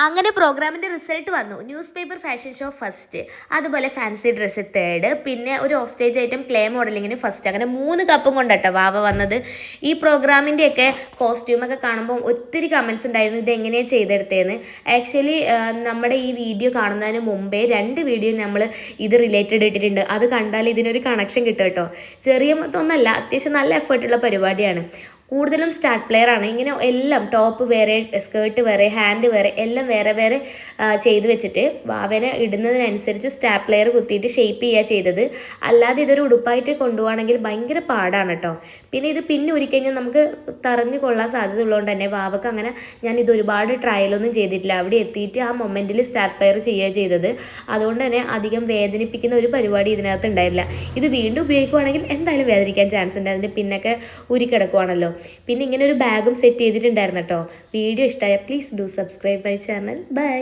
അങ്ങനെ പ്രോഗ്രാമിൻ്റെ റിസൾട്ട് വന്നു. Newspaper fashion show first, അതുപോലെ ഫാൻസി ഡ്രസ്സ് തേർഡ്, പിന്നെ ഒരു ഓഫ് സ്റ്റേജ് ഐറ്റം ക്ലേ മോഡലിങ്ങിന് ഫസ്റ്റ്. അങ്ങനെ 3 കപ്പും കൊണ്ടട്ടോ വാവ വന്നത്. ഈ പ്രോഗ്രാമിൻ്റെയൊക്കെ കോസ്റ്റ്യൂമൊക്കെ കാണുമ്പോൾ ഒത്തിരി കമൻസ് ഉണ്ടായിരുന്നു ഇത് എങ്ങനെയാണ് ചെയ്തെടുത്തതെന്ന്. ആക്ച്വലി നമ്മുടെ ഈ വീഡിയോ കാണുന്നതിന് മുമ്പേ 2 വീഡിയോ നമ്മൾ ഇത് റിലേറ്റഡ് ഇട്ടിട്ടുണ്ട്. അത് കണ്ടാൽ ഇതിനൊരു കണക്ഷൻ കിട്ടും കേട്ടോ. ചെറിയ ഒന്നല്ല, അത്യാവശ്യം നല്ല എഫേർട്ടുള്ള പരിപാടിയാണ്. കൂടുതലും സ്റ്റാർട്ട് പ്ലെയർ ആണ്. ഇങ്ങനെ എല്ലാം ടോപ്പ് വേറെ, സ്കേർട്ട് വേറെ, ഹാൻഡ് വേറെ, എല്ലാം വേറെ വേറെ ചെയ്ത് വെച്ചിട്ട് വാവനെ ഇടുന്നതിനനുസരിച്ച് സ്റ്റാർട്ട് പ്ലെയർ കുത്തിയിട്ട് ഷേപ്പ് ചെയ്യുക ചെയ്തത്. അല്ലാതെ ഇതൊരു ഉടുപ്പായിട്ട് കൊണ്ടുപോകണമെങ്കിൽ ഭയങ്കര പാടാണ് കേട്ടോ. പിന്നെ ഇത് പിന്നെ ഒരുക്കഴിഞ്ഞാൽ നമുക്ക് തറഞ്ഞു കൊള്ളാൻ സാധ്യത ഉള്ളതുകൊണ്ട് തന്നെ വാവക്ക് അങ്ങനെ ഞാൻ ഇത് ഒരുപാട് ട്രയലൊന്നും ചെയ്തിട്ടില്ല. അവിടെ എത്തിയിട്ട് ആ മൊമെൻറ്റിൽ സ്റ്റാർട്ട് പ്ലെയർ ചെയ്യുക ചെയ്തത്. അതുകൊണ്ട് തന്നെ അധികം വേദനിപ്പിക്കുന്ന ഒരു പരിപാടി ഇതിനകത്ത് ഉണ്ടായില്ല. ഇത് വീണ്ടും ഉപയോഗിക്കുവാണെങ്കിൽ എന്തായാലും വേദനിക്കാൻ ചാൻസ് ഉണ്ട്. അതിൻ്റെ പിന്നൊക്കെ ഉരുക്കിടക്കുവാണല്ലോ. പിന്നെ ഇങ്ങനെ ഒരു ബാഗും സെറ്റ് ചെയ്തിട്ടുണ്ടായിരുന്നു കേട്ടോ. വീഡിയോ ഇഷ്ടമായ please do subscribe my channel. By.